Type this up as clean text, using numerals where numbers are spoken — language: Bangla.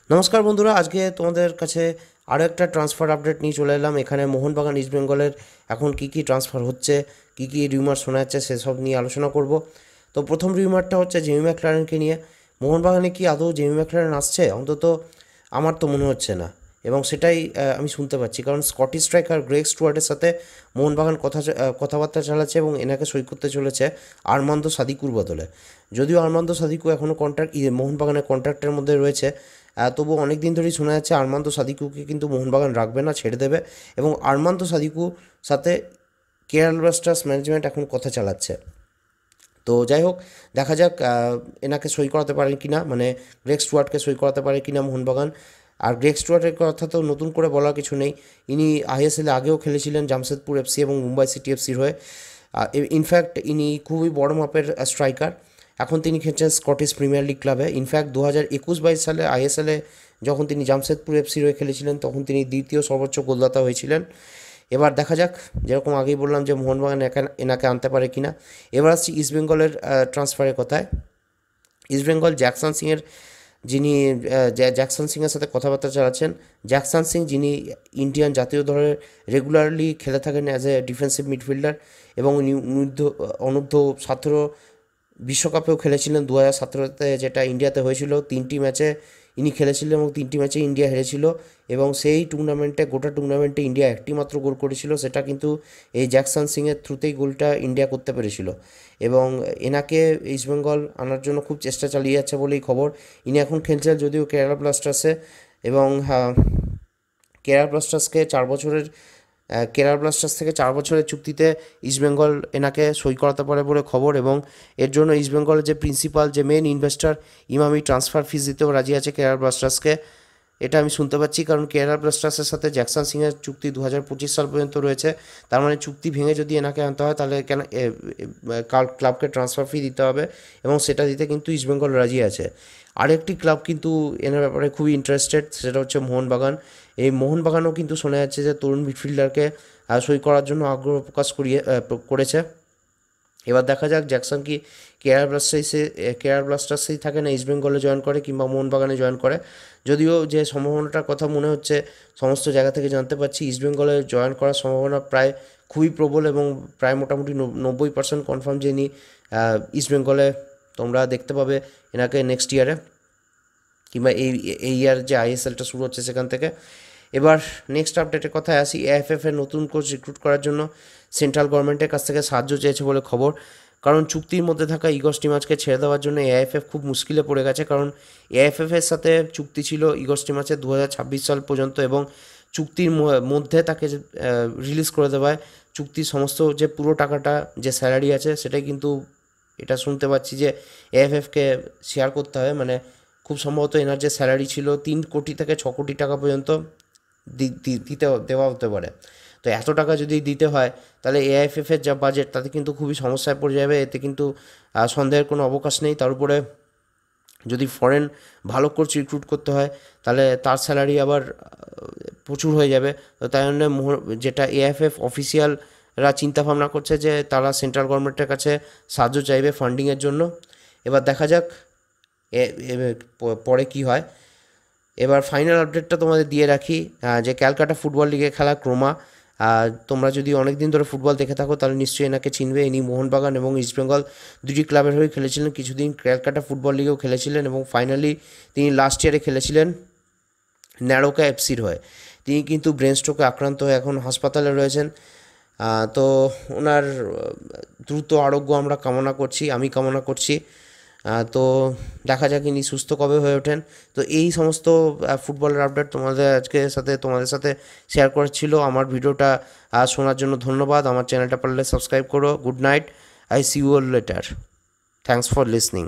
নমস্কার বন্ধুরা, আজকে তোমাদের কাছে আরও একটা ট্রান্সফার আপডেট নিয়ে চলে এলাম। এখানে মোহনবাগান ইস্ট বেঙ্গলের এখন কী ট্রান্সফার হচ্ছে, কী রিউমার শোনা যাচ্ছে সেসব নিয়ে আলোচনা করব। তো প্রথম রিউমারটা হচ্ছে জেমি ম্যাকলারেনকে নিয়ে। মোহনবাগানে কি আদৌ জেমি ম্যাকলারেন আসছে? অন্তত আমার তো মনে হচ্ছে না, এবং সেটাই আমি শুনতে পাচ্ছি, কারণ স্কটিশ স্ট্রাইকার গ্রেগ স্টুয়ার্টের সাথে মোহনবাগান কথাবার্তা চালাচ্ছে এবং এনাকে সই করতে চলেছে আর্মান্দো সাদিকুর বদলে। যদিও আর্মান্দো সাদিকু এখনও মোহনবাগানের কন্ট্রাক্টের মধ্যে রয়েছে, তবু অনেক দিন ধরেই শোনা যাচ্ছে আর্মান্দো সাদিকুকে কিন্তু মোহনবাগান রাখবে না, ছেড়ে দেবে। এবং আর্মান্দো সাদিকু সাথে কেরালা ব্লাস্টার্স ম্যানেজমেন্ট এখন কথা চালাচ্ছে। তো যাই হোক, দেখা যাক এনাকে সই করাতে পারে কি না, মানে গ্রেগ স্টুয়ার্টকে সই করাতে পারে কি না মোহনবাগান। আর গ্রেগ স্টুয়ার্টের কথা তো নতুন করে বলার কিছু নেই। ইনি আইএসএলে আগেও খেলেছিলেন জামশেদপুর এফসি এবং মুম্বাই সিটি এফসির হয়ে। ইনফ্যাক্ট ইনি খুবই বড় মাপের স্ট্রাইকার। এখন তিনি খেলছেন স্কটিশ প্রিমিয়ার লিগ ক্লাবে। ইনফ্যাক্ট 2021-22 সালে আইএসএলে যখন তিনি জামশেদপুর এফসির হয়ে খেলেছিলেন, তখন তিনি দ্বিতীয় সর্বোচ্চ গোলদাতা হয়েছিলেন। এবার দেখা যাক, যেরকম আগেই বললাম যে মোহনবাগান এনাকে আনতে পারে কি না। এবার আসছি ইস্টবেঙ্গলের ট্রান্সফারের কথায়। ইস্টবেঙ্গল জ্যাকসন সিংয়ের যিনি জ্যাকসন সিংয়ের সাথে কথাবার্তা চালাচ্ছেন। জ্যাকসন সিং, যিনি ইন্ডিয়ান জাতীয় দলের রেগুলারলি খেলে থাকেন অ্যাজ এ ডিফেন্সিভ মিডফিল্ডার, এবং উনি অনূর্ধ্ব 17 বিশ্বকাপেও খেলেছিলেন 2017-তে, যেটা ইন্ডিয়াতে হয়েছিল। 3টি ম্যাচে ইনি খেলেছিলেন এবং 3টি ম্যাচে ইন্ডিয়া হেরেছিল। এবং সেই গোটা টুর্নামেন্টে ইন্ডিয়া একটি মাত্র গোল করেছিল, সেটা কিন্তু এই জ্যাকসন সিংয়ের থ্রুতেই গোলটা ইন্ডিয়া করতে পেরেছিল। এবং এনাকে ইস্টবেঙ্গল আনার জন্য খুব চেষ্টা চালিয়ে যাচ্ছে বলেই খবর। ইনি এখন খেলছেন যদিও কেরালা ব্লাস্টার্সে, এবং কেরালা ব্লাস্টার্সকে 4 বছরের কেরালা ব্লাস্টার্স থেকে 4 বছরের চুক্তিতে ইস্টবেঙ্গল এনাকে সই করাতে পারে বলে খবর। এবং এর জন্য ইস্টবেঙ্গলের যে প্রিন্সিপাল, যে মেন ইনভেস্টর ইমামি, ট্রান্সফার ফিস দিতেও রাজি আছে কেরালা ব্লাস্টার্সকে। এটা আমি শুনতে পাচ্ছি, কারণ কেরালা ব্লাস্টার্সের সাথে জ্যাকসন সিংয়ের চুক্তি 2025 সাল পর্যন্ত রয়েছে। তার মানে চুক্তি ভেঙে যদি এনাকে আনতে হয়, তাহলে কেন ক্লাবকে ট্রান্সফার ফি দিতে হবে, এবং সেটা দিতে কিন্তু ইস্টবেঙ্গল রাজি আছে। আরেকটি ক্লাব কিন্তু এনার ব্যাপারে খুবই ইন্টারেস্টেড, সেটা হচ্ছে মোহনবাগান। এই মোহনবাগানও কিন্তু শোনা যাচ্ছে যে তরুণ মিডফিল্ডারকে সই করার জন্য আগ্রহ প্রকাশ করেছে। এবার দেখা যাক জ্যাকসন কি কেরালা ব্লাস্টার্সেই থাকে, না ইস্টবেঙ্গলে জয়েন করে কিংবা মোহনবাগানে জয়েন করে। যদিও যে সম্ভাবনাটার কথা মনে হচ্ছে, সমস্ত জায়গা থেকে জানতে পারছি ইস্টবেঙ্গলে জয়েন করার সম্ভাবনা প্রায় খুবই প্রবল, এবং প্রায় মোটামুটি 90% কনফার্ম যে ইনি ইস্টবেঙ্গলে তোমরা দেখতে পাবে এনাকে নেক্সট ইয়ারে, কিংবা এই ইয়ার যে আইএসএলটা শুরু হচ্ছে সেখান থেকে। এবার নেক্সট আপডেটের কথায় আসি। এআইএফএফের নতুন কোচ রিক্রুট করার জন্য সেন্ট্রাল গভর্নমেন্টের কাছ থেকে সাহায্য চেয়েছে বলে খবর। কারণ চুক্তির মধ্যে থাকা ইগর স্টিমাচকে ছেড়ে দেওয়ার জন্য এআইএফএফ খুব মুশকিলে পড়ে গেছে। কারণ এআইএফএফের সাথে চুক্তি ছিল ইগর স্টিমাচের 2026 সাল পর্যন্ত, এবং চুক্তির মধ্যে তাকে রিলিজ করে দেওয়া হয়। চুক্তির সমস্ত যে পুরো টাকাটা, যে স্যালারি আছে, সেটাই কিন্তু এটা শুনতে পাচ্ছি যে এআইএফএফকে শেয়ার করতে হবে। মানে খুব সম্ভবত এনার যে স্যালারি ছিল 3 কোটি থেকে 6 কোটি টাকা পর্যন্ত দেওয়া হতে পারে। তো এত টাকা যদি দিতে হয়, তাহলে এআইএফএফের যা বাজেট, তাতে কিন্তু খুবই সমস্যায় পড়ে যাবে। এতে কিন্তু সন্দেহের কোনো অবকাশ নেই। তার উপরে যদি ফরেন ভালো কোচ রিক্রুট করতে হয়, তাহলে তার স্যালারি আবার প্রচুর হয়ে যাবে। তো তাই জন্য যেটা এআইএফএফ অফিসিয়ালরা চিন্তাভাবনা করছে, যে তারা সেন্ট্রাল গভর্নমেন্টের কাছে সাহায্য চাইবে ফান্ডিংয়ের জন্য। এবার দেখা যাক পরে কি হয়। এবার ফাইনাল আপডেটটা তোমাদের দিয়ে রাখি, যে ক্যালকাটা ফুটবল লিগে খেলা ক্রোমা। তোমরা যদি অনেক দিন ধরে ফুটবল দেখে থাকো, তাহলে নিশ্চয়ই এনাকে চিনবে। ইনি মোহনবাগান এবং ইস্টবেঙ্গল দুটি ক্লাবের হয়ে খেলেছিলেন, কিছুদিন ক্যালকাটা ফুটবল লিগেও খেলেছিলেন, এবং ফাইনালি তিনি লাস্ট ইয়ারে খেলেছিলেন ন্যারোকা এফসির হয়ে। তিনি কিন্তু ব্রেন স্ট্রোকে আক্রান্ত হয়ে এখন হাসপাতালে রয়েছেন। তো ওনার দ্রুত আরোগ্য আমি কামনা করছি। তো দেখা যাক ইনি সুস্থ কবে হয়ে ওঠেন। তো এই সমস্ত ফুটবলের আপডেট তোমাদের সাথে শেয়ার করার ছিল। আমার ভিডিওটা শোনার জন্য ধন্যবাদ। আমার চ্যানেলটা পারলে সাবস্ক্রাইব করো। Good night, I see you all later. Thanks for listening.